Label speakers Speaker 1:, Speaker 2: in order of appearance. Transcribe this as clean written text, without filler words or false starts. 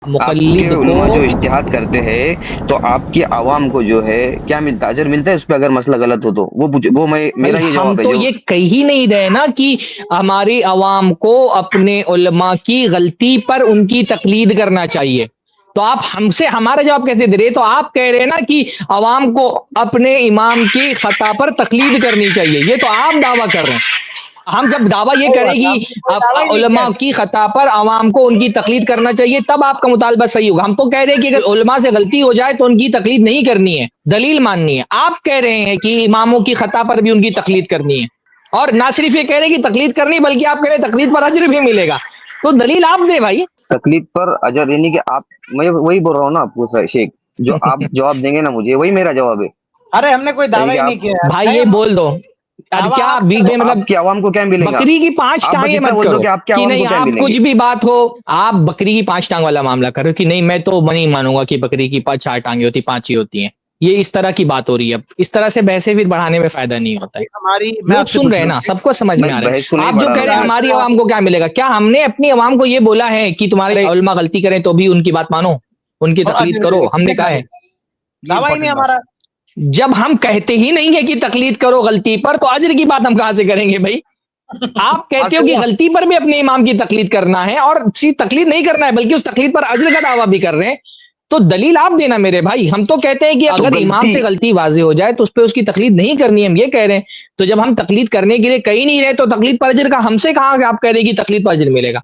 Speaker 1: آپ کے
Speaker 2: مقلد
Speaker 1: علماء جو
Speaker 2: کو
Speaker 1: اجتہاد کرتے ہیں تو آپ کی عوام کو جو ہے کیا ملتا ہے؟ اجر ملتا ہے اس پہ اگر مسئلہ غلط ہو تو؟ وہ میں
Speaker 2: بھائی
Speaker 1: میرا یہ
Speaker 2: ہم
Speaker 1: جواب ہے
Speaker 2: تو
Speaker 1: جو
Speaker 2: یہ کہہ ہی نہیں رہے نا کہ ہماری عوام کو اپنے علماء کی غلطی پر ان کی تقلید کرنا چاہیے. تو آپ ہم سے ہمارا جواب کیسے دے رہے؟ تو آپ کہہ رہے ہیں نا کہ عوام کو اپنے امام کی خطا پر تقلید کرنی چاہیے. یہ تو آپ دعویٰ کر رہے ہیں. ہم جب دعویٰ یہ کریں
Speaker 3: ہم
Speaker 2: کہ
Speaker 3: نے کوئی دعویٰ ہی نہیں کیا
Speaker 2: علماء
Speaker 3: ہے.
Speaker 2: کی خطا پر عوام کو ان کی تقلید کرنا چاہیے تب آپ کا مطالبہ صحیح ہوگا. ہم تو کہہ رہے ہیں کہ اگر علماء سے غلطی ہو جائے تو ان کی تقلید نہیں کرنی ہے, دلیل ماننی ہے. آپ کہہ رہے ہیں کہ اماموں کی خطا پر بھی ان کی تقلید کرنی ہے, اور نہ صرف یہ کہہ رہے ہیں کہ تقلید کرنی بلکہ آپ کہہ رہے ہیں تقلید پر اجر بھی ملے گا. تو دلیل آپ دیں بھائی.
Speaker 1: تکلیف پر اجر یعنی کہ آپ، میں وہی بول رہا ہوں نا آپ کو شیخ، جو آپ جواب دیں گے نا مجھے وہی میرا جواب ہے.
Speaker 3: ارے ہم نے کوئی
Speaker 1: یعنی
Speaker 3: دعویٰ
Speaker 1: کہ
Speaker 3: ہی
Speaker 1: آپ،
Speaker 3: نہیں کیا ہے.
Speaker 2: بھائی یہ بول دو
Speaker 3: دعویٰ
Speaker 2: کیا
Speaker 3: آپ
Speaker 2: بیچ
Speaker 3: کریں.
Speaker 2: میں,
Speaker 1: تو
Speaker 2: مطلب
Speaker 1: آپ کی عوام کو کیا ملے گا؟
Speaker 2: بکری کی 5
Speaker 1: آپ بس
Speaker 2: ٹانگیں
Speaker 1: اتنا
Speaker 2: مت
Speaker 1: بول دو
Speaker 2: کرو
Speaker 1: کہ آپ کی
Speaker 2: کہ
Speaker 1: عوام کو
Speaker 2: نہیں
Speaker 1: کیا
Speaker 2: آپ
Speaker 1: ملیں گے.
Speaker 2: کچھ بھی بات ہو آپ بکری کی 5 ٹانگ والا معاملہ کرو کہ نہیں میں تو نہیں مانوں گا کہ بکری کی 4 ٹانگیں ہوتی 5 ہی ہوتی ہیں. یہ اس طرح کی بات ہو رہی ہے. اب اس طرح سے بحثیں پھر بڑھانے میں فائدہ نہیں ہوتا ہے.
Speaker 3: میں
Speaker 2: لوگ
Speaker 3: آپ سے
Speaker 2: سن
Speaker 3: پوچھ
Speaker 2: رہے ہیں
Speaker 3: رہا
Speaker 2: نا, سب کو سمجھ
Speaker 1: میں
Speaker 2: میں آ رہا
Speaker 1: بحث کو
Speaker 2: ہے.
Speaker 1: نہیں
Speaker 2: آپ جو
Speaker 1: بڑھا
Speaker 2: کہہ رہے ہیں
Speaker 1: رہا.
Speaker 2: ہماری عوام کو کیا ملے گا, کیا ہم نے اپنی عوام کو یہ بولا ہے کہ تمہارے علماء غلطی کریں تو بھی ان کی بات مانو, ان کی تقلید کرو؟ ہم نے کہا ہے.
Speaker 3: دعویٰ ہی نہیں ہمارا.
Speaker 2: جب ہم کہتے ہی نہیں ہے کہ تقلید کرو غلطی پر تو اجر کی بات ہم کہاں سے کریں گے بھائی؟ آپ کہتے ہو کہ غلطی پر بھی اپنے امام کی تقلید کرنا ہے, اور تقلید نہیں کرنا ہے بلکہ اس تقلید پر اجر کا دعویٰ بھی کر رہے ہیں. تو دلیل آپ دینا میرے بھائی. ہم تو کہتے ہیں کہ
Speaker 1: تو
Speaker 2: اگر امام
Speaker 1: غلطی
Speaker 2: سے غلطی واضح ہو جائے تو اس پہ اس کی تقلید نہیں کرنی ہے, ہم یہ کہہ رہے ہیں. تو جب ہم تقلید کرنے کے لیے کہیں نہیں رہے تو تقلید پر اجر کا ہم سے کہاں کہ آپ کہہ رہے ہیں کہ تقلید پر اجر ملے گا؟